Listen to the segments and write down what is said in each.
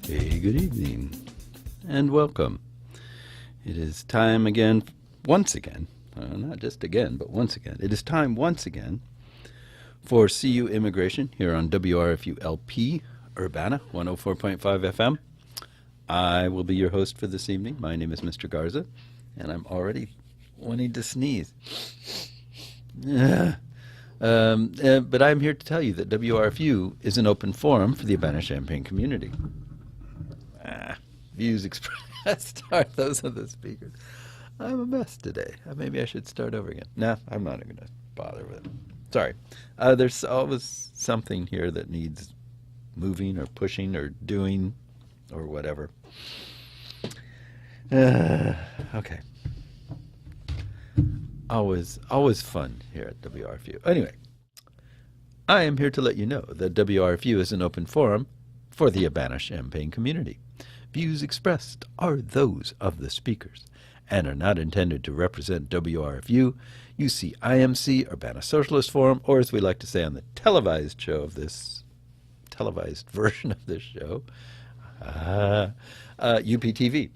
Hey, good evening, and welcome. It is time again, once again, not just again, but once again. It is time once again for CU Immigration here on WRFU LP Urbana 104.5 FM. I will be your host for this evening. My name is Mr. Garza, and I'm already wanting to sneeze. But I'm here to tell you that WRFU is an open forum for the Urbana-Champaign community. Views expressed are those of the speakers. I'm a mess today. Maybe I should start over again. No, I'm not going to bother with it. Sorry. There's always something here that needs moving or pushing or doing or whatever. Okay. Always fun here at WRFU. Anyway, I am here to let you know that WRFU is an open forum for the Urbana-Champaign community. Views expressed are those of the speakers and are not intended to represent WRFU, UCIMC, Urbana Socialist Forum, or as we like to say on the televised version of this show, UPTV.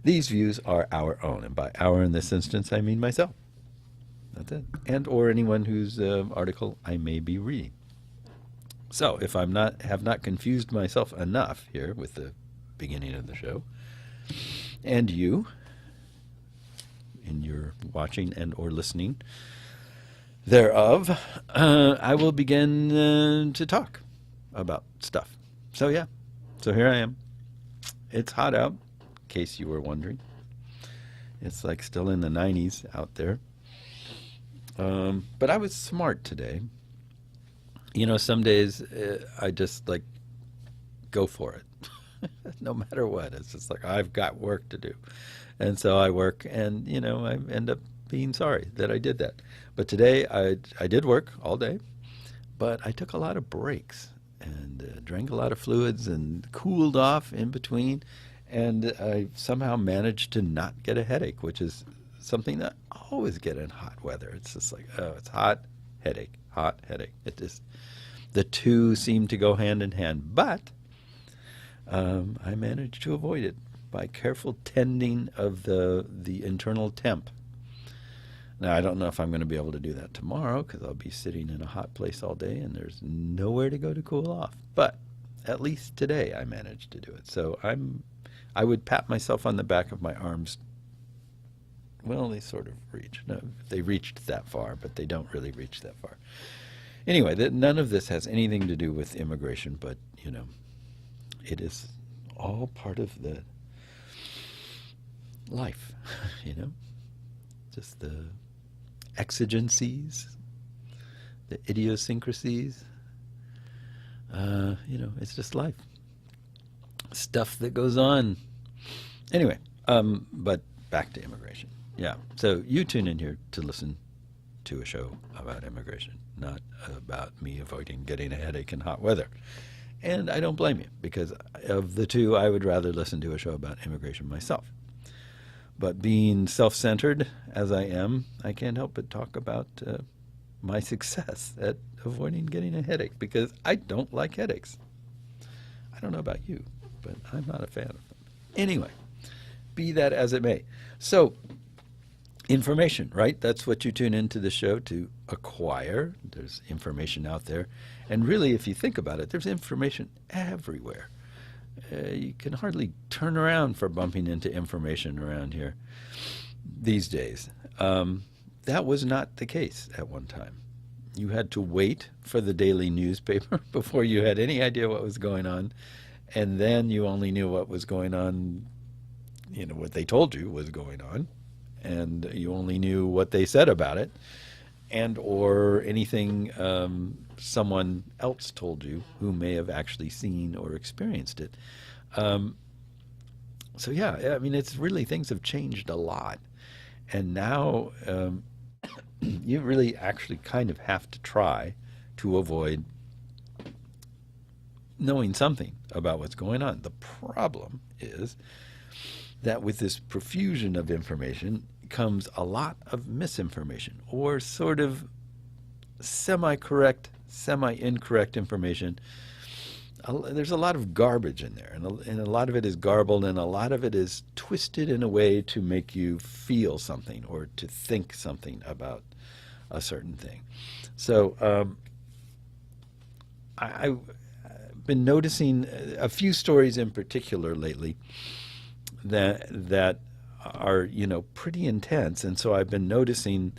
These views are our own, and by our in this instance, I mean myself. That's it. And or anyone whose article I may be reading. So if have not confused myself enough here with the beginning of the show, and you, in your watching and or listening thereof, I will begin to talk about stuff. So yeah, so here I am. It's hot out, in case you were wondering. It's like still in the 90s out there. But I was smart today. You know, some days I just like go for it. No matter what. It's just like I've got work to do. And so I work, and, you know, I end up being sorry that I did that. But today I did work all day, but I took a lot of breaks and drank a lot of fluids and cooled off in between. And I somehow managed to not get a headache, which is something that I always get in hot weather. It's just like, oh, it's hot, headache, hot, headache. It just, the two seem to go hand in hand. But I managed to avoid it by careful tending of the internal temp. Now, I don't know if I'm going to be able to do that tomorrow because I'll be sitting in a hot place all day and there's nowhere to go to cool off. But at least today I managed to do it. So I would pat myself on the back of my arms. Well, they sort of reach. No, they reached that far, but they don't really reach that far. Anyway, none of this has anything to do with immigration, but, you know, it is all part of the life, you know, just the exigencies, the idiosyncrasies. You know, it's just life. Stuff that goes on. Anyway, but back to immigration. Yeah, so you tune in here to listen to a show about immigration, not about me avoiding getting a headache in hot weather. And I don't blame you, because of the two, I would rather listen to a show about immigration myself. But being self-centered as I am, I can't help but talk about my success at avoiding getting a headache, because I don't like headaches. I don't know about you, but I'm not a fan of them. Anyway, be that as it may. So, information, right? That's what you tune into the show to acquire. There's information out there. And really, if you think about it, there's information everywhere. You can hardly turn around for bumping into information around here these days. That was not the case at one time. You had to wait for the daily newspaper before you had any idea what was going on. And then you only knew what was going on, you know, what they told you was going on. And you only knew what they said about it, and or anything someone else told you who may have actually seen or experienced it. So yeah, I mean, it's really, things have changed a lot. And now you really actually kind of have to try to avoid knowing something about what's going on. The problem is that with this profusion of information comes a lot of misinformation, or sort of semi-correct, semi-incorrect information there's a lot of garbage in there, and a lot of it is garbled, and a lot of it is twisted in a way to make you feel something or to think something about a certain thing. So I've been noticing a few stories in particular lately that are, pretty intense, and so I've been noticing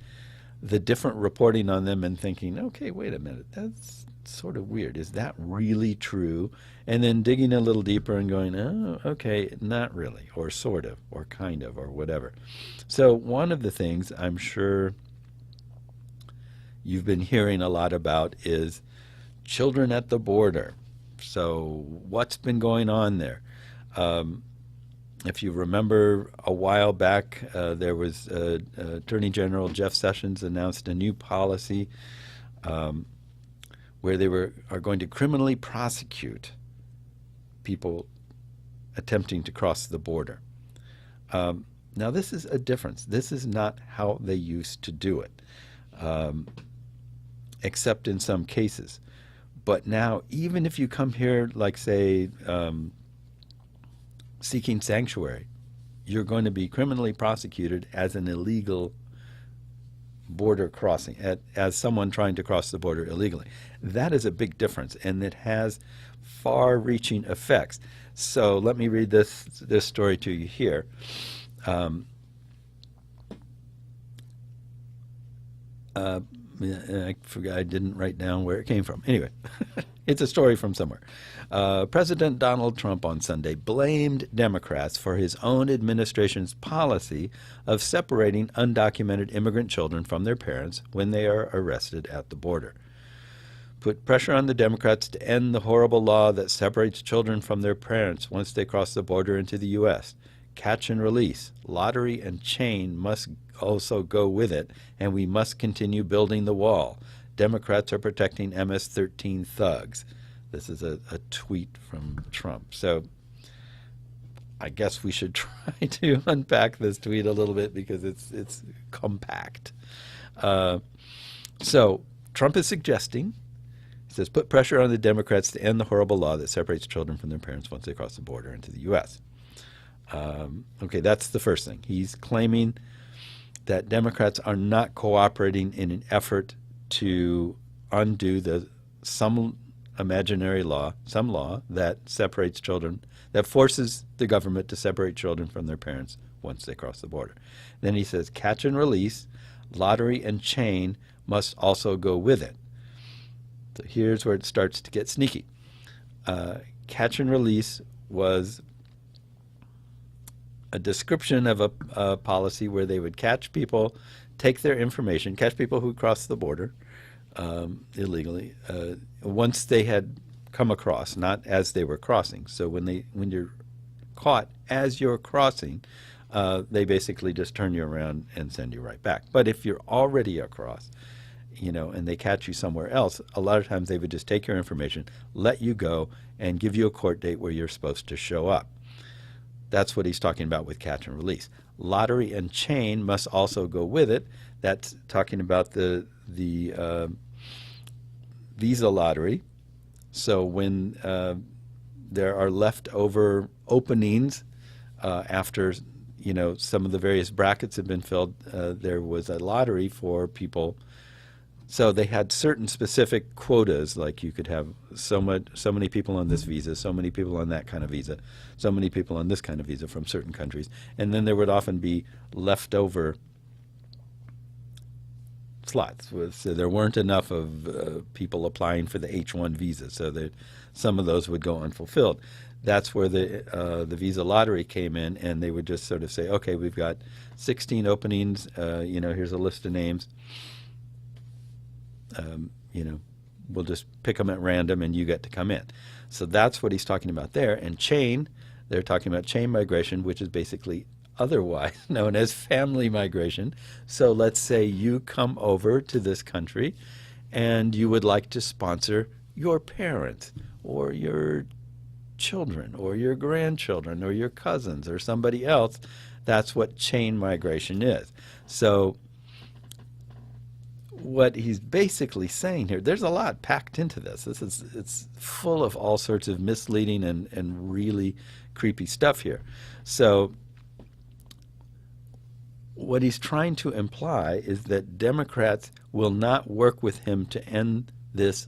the different reporting on them and thinking, okay, wait a minute, that's sort of weird. Is that really true? And then digging a little deeper and going, oh, okay, not really, or sort of, or kind of, or whatever. So one of the things I'm sure you've been hearing a lot about is children at the border. So what's been going on there? If you remember a while back, there was Attorney General Jeff Sessions announced a new policy where they are going to criminally prosecute people attempting to cross the border. Now, this is a difference. This is not how they used to do it, except in some cases. But now, even if you come here, like, say, seeking sanctuary, you're going to be criminally prosecuted as an illegal border crossing, as someone trying to cross the border illegally. That is a big difference, and it has far-reaching effects. So let me read this story to you here. I forgot, I didn't write down where it came from. Anyway, it's a story from somewhere. President Donald Trump on Sunday blamed Democrats for his own administration's policy of separating undocumented immigrant children from their parents when they are arrested at the border. Put pressure on the Democrats to end the horrible law that separates children from their parents once they cross the border into the U.S. Catch and release, lottery and chain must also go with it, and we must continue building the wall. Democrats are protecting MS-13 thugs. This is a tweet from Trump. So I guess we should try to unpack this tweet a little bit because it's compact. So Trump is suggesting, he says, put pressure on the Democrats to end the horrible law that separates children from their parents once they cross the border into the U.S. Okay, that's the first thing. He's claiming that Democrats are not cooperating in an effort to undo some imaginary law, some law that separates children, that forces the government to separate children from their parents once they cross the border. Then he says catch and release, lottery and chain must also go with it. So here's where it starts to get sneaky. Catch and release was a description of a policy where they would catch people, take their information, catch people who cross the border illegally once they had come across, not as they were crossing. So when you're caught as you're crossing, they basically just turn you around and send you right back. But if you're already across, and they catch you somewhere else, a lot of times they would just take your information, let you go, and give you a court date where you're supposed to show up. That's what he's talking about with catch and release. Lottery and chain must also go with it. That's talking about the visa lottery. So when there are leftover openings after some of the various brackets have been filled, there was a lottery for people. So they had certain specific quotas, like you could have so many people on this visa, so many people on that kind of visa, so many people on this kind of visa from certain countries. And then there would often be leftover slots. So there weren't enough of people applying for the H-1 visa, so that some of those would go unfulfilled. That's where the visa lottery came in, and they would just sort of say, okay, we've got 16 openings, here's a list of names. We'll just pick them at random and you get to come in. So that's what he's talking about there. And chain, they're talking about chain migration, which is basically otherwise known as family migration. So let's say you come over to this country and you would like to sponsor your parents or your children or your grandchildren or your cousins or somebody else. That's what chain migration is. So what he's basically saying here, there's a lot packed into this. It's full of all sorts of misleading and really creepy stuff here. So what he's trying to imply is that Democrats will not work with him to end this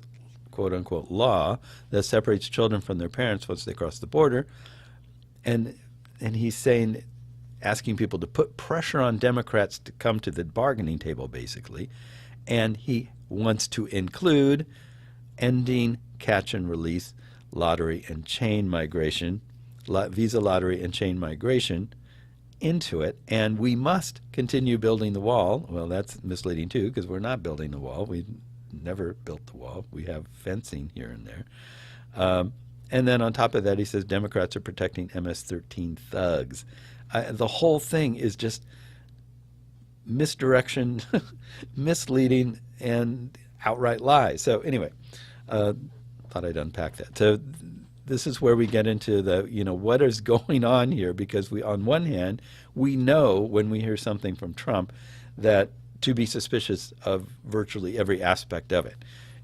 quote-unquote law that separates children from their parents once they cross the border. And he's saying, asking people to put pressure on Democrats to come to the bargaining table, basically. And he wants to include ending catch and release lottery and chain migration, visa lottery and chain migration into it. And we must continue building the wall. Well, that's misleading too, because we're not building the wall. We never built the wall. We have fencing here and there. And then on top of that, he says Democrats are protecting MS-13 thugs. The whole thing is just misdirection, misleading, and outright lies. So anyway, thought I'd unpack that. So this is where we get into the, what is going on here, because we, on one hand, we know when we hear something from Trump that to be suspicious of virtually every aspect of it.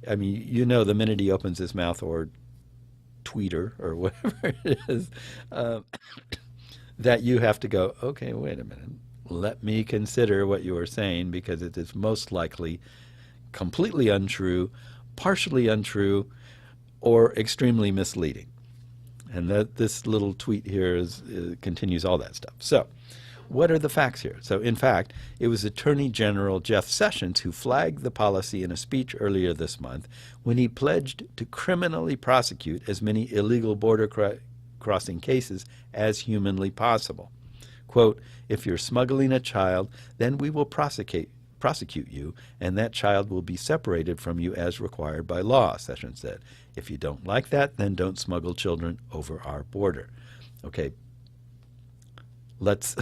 I mean, the minute he opens his mouth or tweeter or whatever it is, that you have to go, okay, wait a minute. Let me consider what you are saying, because it is most likely completely untrue, partially untrue, or extremely misleading. And this little tweet here continues all that stuff. So what are the facts here? So in fact, it was Attorney General Jeff Sessions who flagged the policy in a speech earlier this month when he pledged to criminally prosecute as many illegal border crossing cases as humanly possible. Quote, if you're smuggling a child, then we will prosecute you, and that child will be separated from you as required by law, Sessions said. If you don't like that, then don't smuggle children over our border. Okay, let's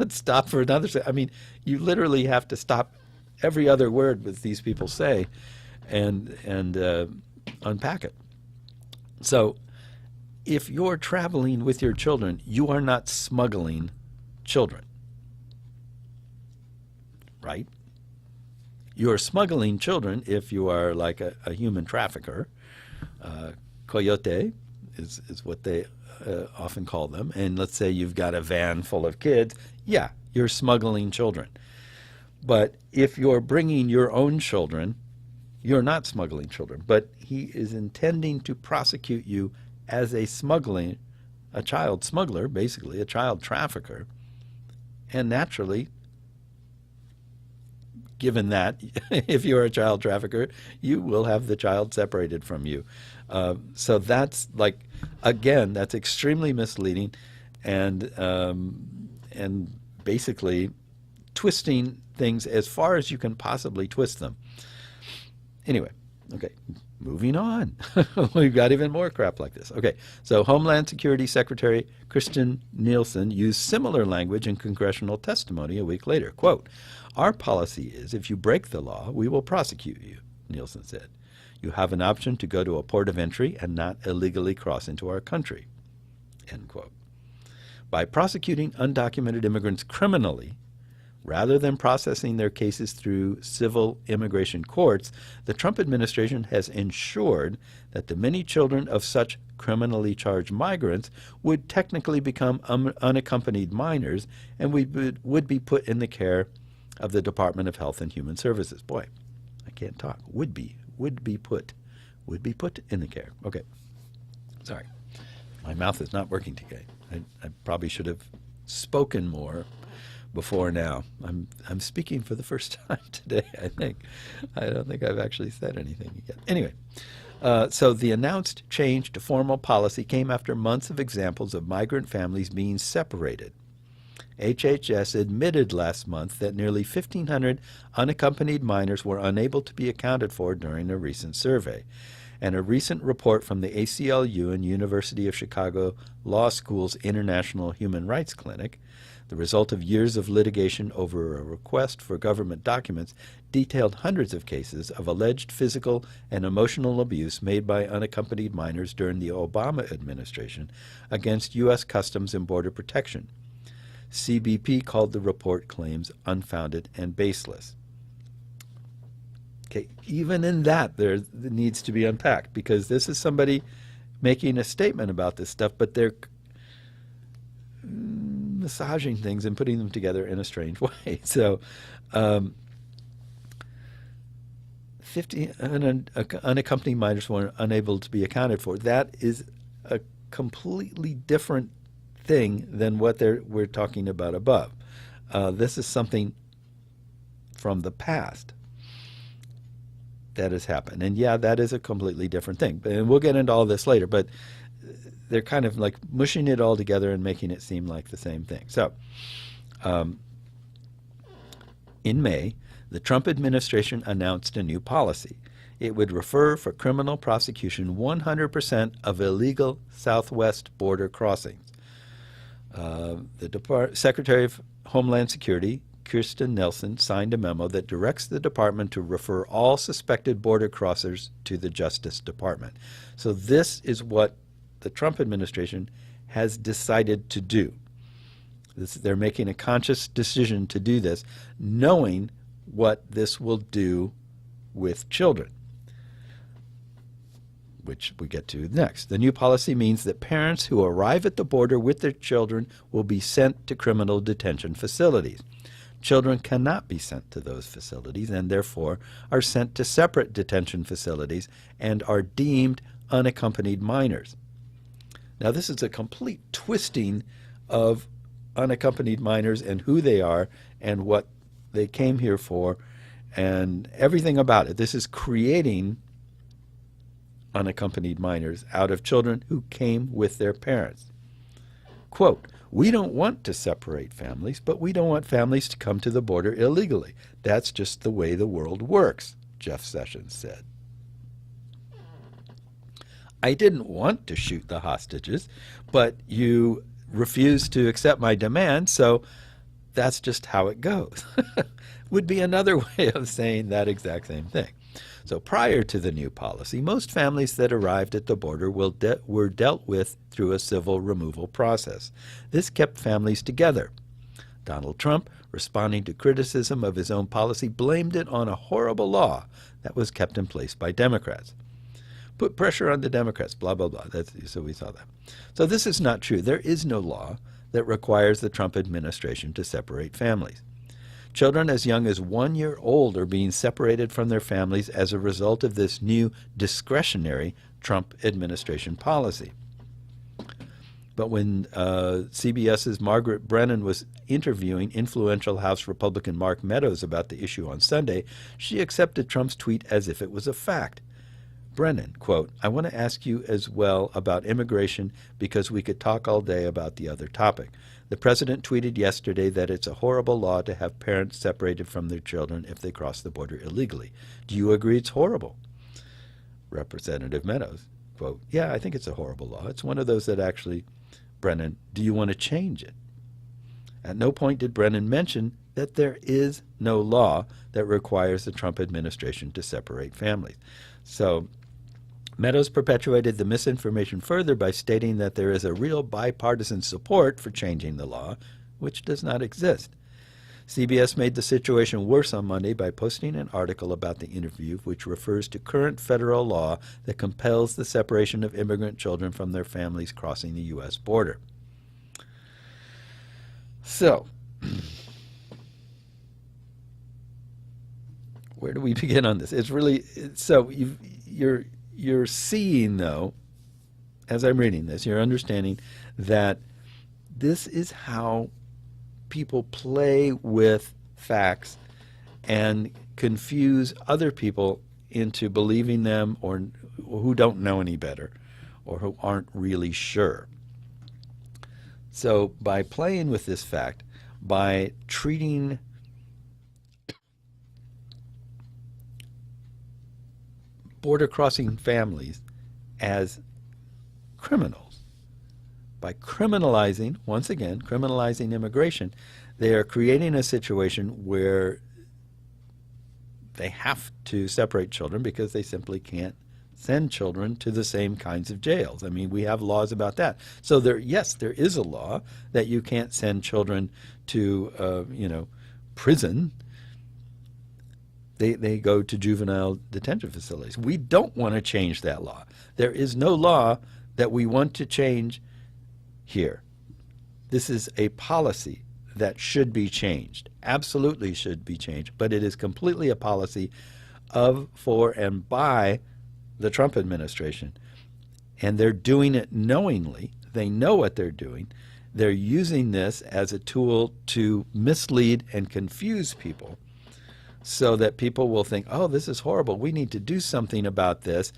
stop for another second. I mean, you literally have to stop every other word that these people say and unpack it. So if you're traveling with your children, you are not smuggling children, right? You're smuggling children if you are like a human trafficker. Coyote is what they often call them. And let's say you've got a van full of kids. Yeah, you're smuggling children. But if you're bringing your own children, you're not smuggling children. But he is intending to prosecute you as a child smuggler, basically, a child trafficker. And naturally, given that, if you're a child trafficker, you will have the child separated from you. So that's again, that's extremely misleading and basically twisting things as far as you can possibly twist them. Anyway, okay, moving on. We've got even more crap like this. Okay, so Homeland Security Secretary Christian Nielsen used similar language in congressional testimony a week later. Quote, our policy is if you break the law, we will prosecute you, Nielsen said. You have an option to go to a port of entry and not illegally cross into our country, end quote. By prosecuting undocumented immigrants criminally, rather than processing their cases through civil immigration courts, the Trump administration has ensured that the many children of such criminally charged migrants would technically become unaccompanied minors and would be put in the care of the Department of Health and Human Services. Boy, I can't talk. Would be put in the care. Okay, sorry. My mouth is not working today. I probably should have spoken more before now. I'm speaking for the first time today, I think. I don't think I've actually said anything yet. Anyway, so the announced change to formal policy came after months of examples of migrant families being separated. HHS admitted last month that nearly 1,500 unaccompanied minors were unable to be accounted for during a recent survey. And a recent report from the ACLU and University of Chicago Law School's International Human Rights Clinic, the result of years of litigation over a request for government documents, detailed hundreds of cases of alleged physical and emotional abuse made by unaccompanied minors during the Obama administration against U.S. Customs and Border Protection. CBP called the report claims unfounded and baseless. Okay, even in that, there needs to be unpacked, because this is somebody making a statement about this stuff, but they're massaging things and putting them together in a strange way. So, 50 unaccompanied minors were unable to be accounted for. That is a completely different thing than what we're talking about above. This is something from the past that has happened. And yeah, that is a completely different thing. And we'll get into all this later, but they're kind of like mushing it all together and making it seem like the same thing. So, in May, the Trump administration announced a new policy. It would refer for criminal prosecution 100% of illegal southwest border crossings. The Secretary of Homeland Security, Kirstjen Nielsen, signed a memo that directs the department to refer all suspected border crossers to the Justice Department. So this is what the Trump administration has decided to do. They're making a conscious decision to do this, knowing what this will do with children, which we get to next. The new policy means that parents who arrive at the border with their children will be sent to criminal detention facilities. Children cannot be sent to those facilities and therefore are sent to separate detention facilities and are deemed unaccompanied minors. Now, this is a complete twisting of unaccompanied minors and who they are and what they came here for and everything about it. This is creating unaccompanied minors out of children who came with their parents. Quote, "We don't want to separate families, but we don't want families to come to the border illegally. That's just the way the world works," Jeff Sessions said. "I didn't want to shoot the hostages, but you refused to accept my demand, so that's just how it goes." Would be another way of saying that exact same thing. So prior to the new policy, most families that arrived at the border were dealt with through a civil removal process. This kept families together. Donald Trump, responding to criticism of his own policy, blamed it on a horrible law that was kept in place by Democrats. Put pressure on the Democrats, blah, blah, blah. So we saw that. So this is not true. There is no law that requires the Trump administration to separate families. Children as young as 1 year old are being separated from their families as a result of this new discretionary Trump administration policy. But when CBS's Margaret Brennan was interviewing influential House Republican Mark Meadows about the issue on Sunday, she accepted Trump's tweet as if it was a fact. Brennan, quote, "I want to ask you as well about immigration because we could talk all day about the other topic. The president tweeted yesterday that it's a horrible law to have parents separated from their children if they cross the border illegally. Do you agree it's horrible?" Representative Meadows, quote, "Yeah, I think it's a horrible law. It's one of those that actually, Brennan, do you want to change it?" At no point did Brennan mention that there is no law that requires the Trump administration to separate families. So Meadows perpetuated the misinformation further by stating that there is a real bipartisan support for changing the law, which does not exist. CBS made the situation worse on Monday by posting an article about the interview, which refers to current federal law that compels the separation of immigrant children from their families crossing the U.S. border. So, where do we begin on this? It's really, so you're seeing, though, as I'm reading this, you're understanding that this is how people play with facts and confuse other people into believing them or who don't know any better or who aren't really sure. So by playing with this fact, by treating border crossing families as criminals, by criminalizing, once again, criminalizing immigration, they are creating a situation where they have to separate children because they simply can't send children to the same kinds of jails. I mean, we have laws about that. So yes, there is a law that you can't send children to, prison. They go to juvenile detention facilities. We don't want to change that law. There is no law that we want to change here. This is a policy that should be changed, absolutely should be changed, but it is completely a policy of, for, and by the Trump administration. And they're doing it knowingly. They know what they're doing. They're using this as a tool to mislead and confuse people so that people will think, oh, this is horrible. We need to do something about this.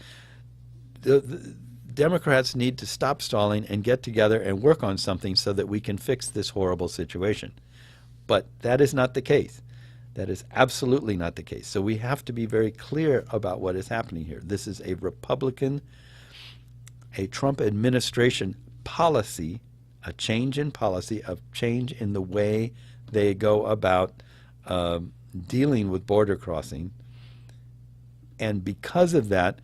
The Democrats need to stop stalling and get together and work on something so that we can fix this horrible situation. But that is not the case. That is absolutely not the case. So we have to be very clear about what is happening here. This is a Trump administration policy, a change in policy, a change in the way they go about dealing with border crossing. And because of that,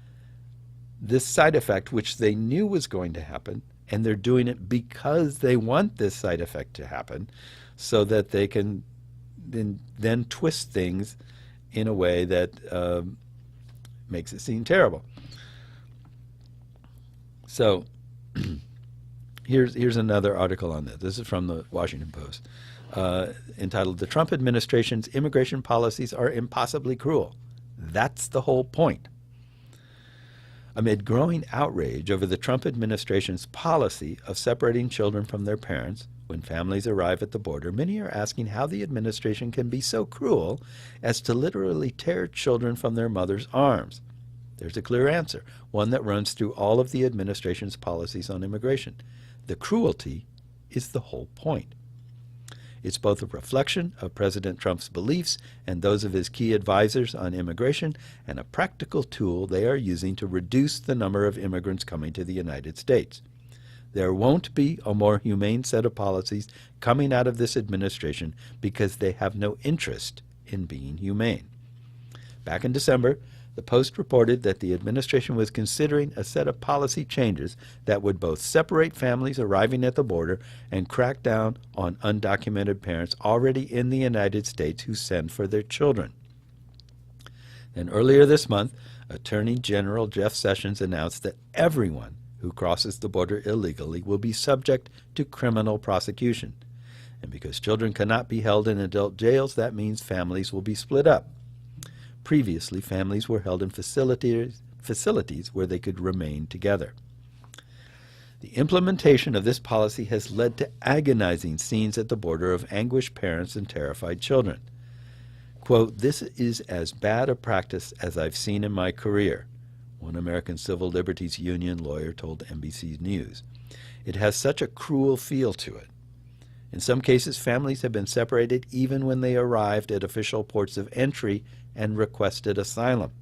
this side effect, which they knew was going to happen, and they're doing it because they want this side effect to happen so that they can then twist things in a way that makes it seem terrible. So here's another article on this. This is from the Washington Post, entitled, "The Trump Administration's Immigration Policies Are Impossibly Cruel." That's the whole point. Amid growing outrage over the Trump administration's policy of separating children from their parents when families arrive at the border, many are asking how the administration can be so cruel as to literally tear children from their mother's arms. There's a clear answer, one that runs through all of the administration's policies on immigration. The cruelty is the whole point. It's both a reflection of President Trump's beliefs and those of his key advisors on immigration, and a practical tool they are using to reduce the number of immigrants coming to the United States. There won't be a more humane set of policies coming out of this administration because they have no interest in being humane. Back in December, the Post reported that the administration was considering a set of policy changes that would both separate families arriving at the border and crack down on undocumented parents already in the United States who send for their children. Then earlier this month, Attorney General Jeff Sessions announced that everyone who crosses the border illegally will be subject to criminal prosecution. And because children cannot be held in adult jails, that means families will be split up. Previously, families were held in facilities where they could remain together. The implementation of this policy has led to agonizing scenes at the border of anguished parents and terrified children. Quote, "This is as bad a practice as I've seen in my career," one American Civil Liberties Union lawyer told NBC News. "It has such a cruel feel to it. In some cases, families have been separated even when they arrived at official ports of entry and requested asylum."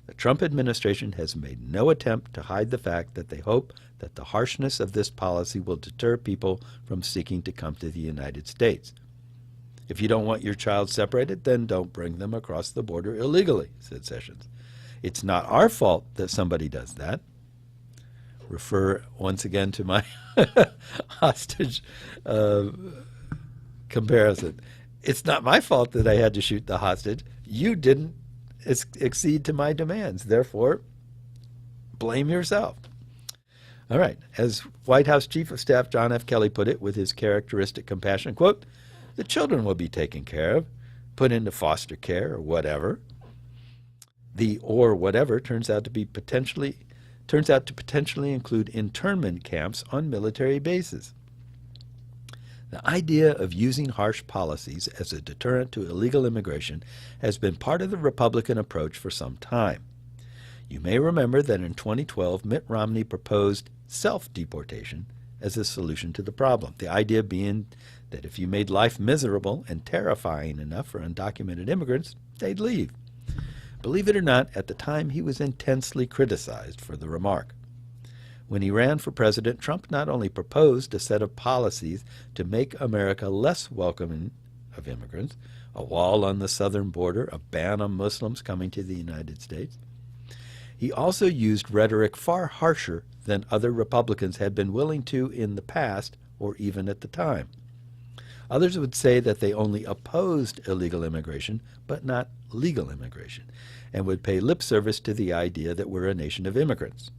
The Trump administration has made no attempt to hide the fact that they hope that the harshness of this policy will deter people from seeking to come to the United States. "If you don't want your child separated, then don't bring them across the border illegally," said Sessions. "It's not our fault that somebody does that." Refer once again to my hostage comparison. It's not my fault that I had to shoot the hostage. You didn't accede to my demands. Therefore, blame yourself. All right. As White House Chief of Staff John F. Kelly put it with his characteristic compassion, quote, "The children will be taken care of, put into foster care or whatever." The "or whatever" turns out to potentially include internment camps on military bases. The idea of using harsh policies as a deterrent to illegal immigration has been part of the Republican approach for some time. You may remember that in 2012, Mitt Romney proposed self-deportation as a solution to the problem, the idea being that if you made life miserable and terrifying enough for undocumented immigrants, they'd leave. Believe it or not, at the time he was intensely criticized for the remark. When he ran for president, Trump not only proposed a set of policies to make America less welcoming of immigrants, a wall on the southern border, a ban on Muslims coming to the United States, he also used rhetoric far harsher than other Republicans had been willing to in the past or even at the time. Others would say that they only opposed illegal immigration, but not legal immigration, and would pay lip service to the idea that we're a nation of immigrants.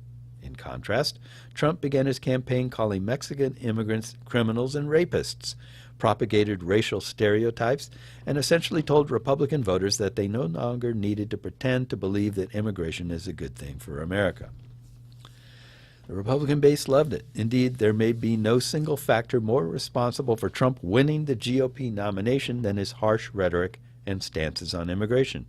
In contrast, Trump began his campaign calling Mexican immigrants criminals and rapists, propagated racial stereotypes, and essentially told Republican voters that they no longer needed to pretend to believe that immigration is a good thing for America. The Republican base loved it. Indeed, there may be no single factor more responsible for Trump winning the GOP nomination than his harsh rhetoric and stances on immigration.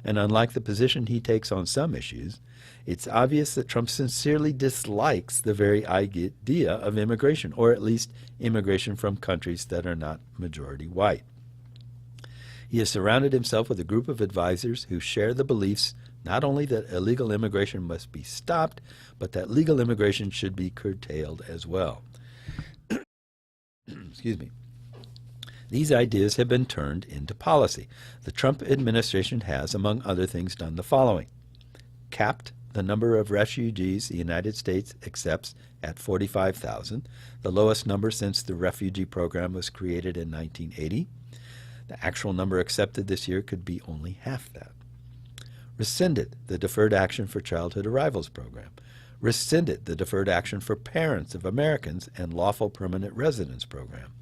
And unlike the position he takes on some issues, it's obvious that Trump sincerely dislikes the very idea of immigration, or at least immigration from countries that are not majority white. He has surrounded himself with a group of advisors who share the beliefs not only that illegal immigration must be stopped, but that legal immigration should be curtailed as well. Excuse me. These ideas have been turned into policy. The Trump administration has, among other things, done the following: capped the number of refugees the United States accepts at 45,000, the lowest number since the refugee program was created in 1980. The actual number accepted this year could be only half that. Rescinded the Deferred Action for Childhood Arrivals program. Rescinded the Deferred Action for Parents of Americans and Lawful Permanent Residence program.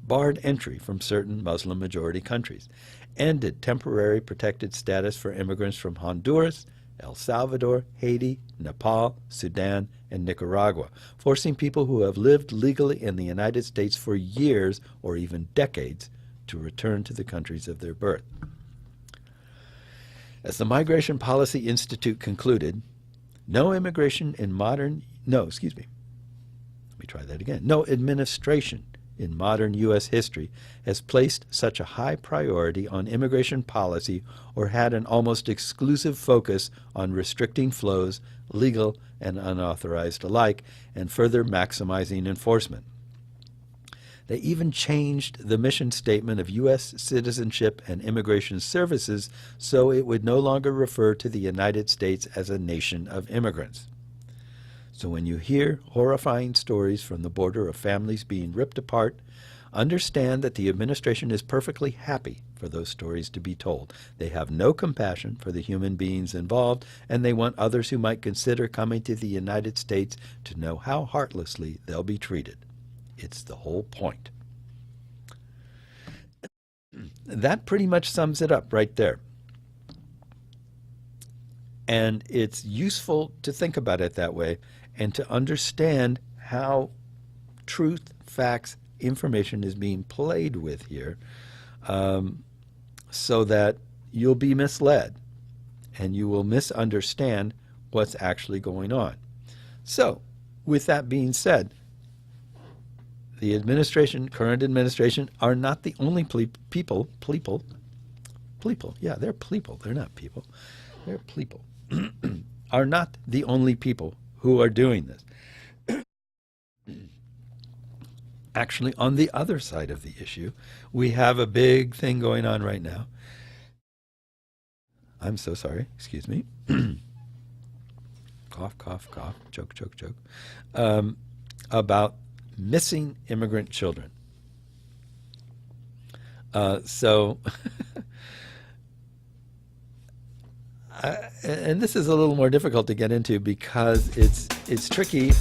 Barred entry from certain Muslim-majority countries. Ended temporary protected status for immigrants from Honduras, El Salvador, Haiti, Nepal, Sudan, and Nicaragua, forcing people who have lived legally in the United States for years or even decades to return to the countries of their birth. As the Migration Policy Institute concluded, no administration in modern U.S. history has placed such a high priority on immigration policy or had an almost exclusive focus on restricting flows, legal and unauthorized alike, and further maximizing enforcement. They even changed the mission statement of U.S. Citizenship and Immigration Services so it would no longer refer to the United States as a nation of immigrants. So when you hear horrifying stories from the border of families being ripped apart, understand that the administration is perfectly happy for those stories to be told. They have no compassion for the human beings involved, and they want others who might consider coming to the United States to know how heartlessly they'll be treated. It's the whole point. That pretty much sums it up right there. And it's useful to think about it that way and to understand how truth, facts, information is being played with here, so that you'll be misled and you will misunderstand what's actually going on. So, with that being said, the current administration, are not the only people, yeah, they're people, they're not people, they're people, are not the only people who are doing this. Actually, on the other side of the issue, we have a big thing going on right now. I'm so sorry, excuse me. Cough, cough, cough, choke, choke, choke. About missing immigrant children. And this is a little more difficult to get into because it's tricky.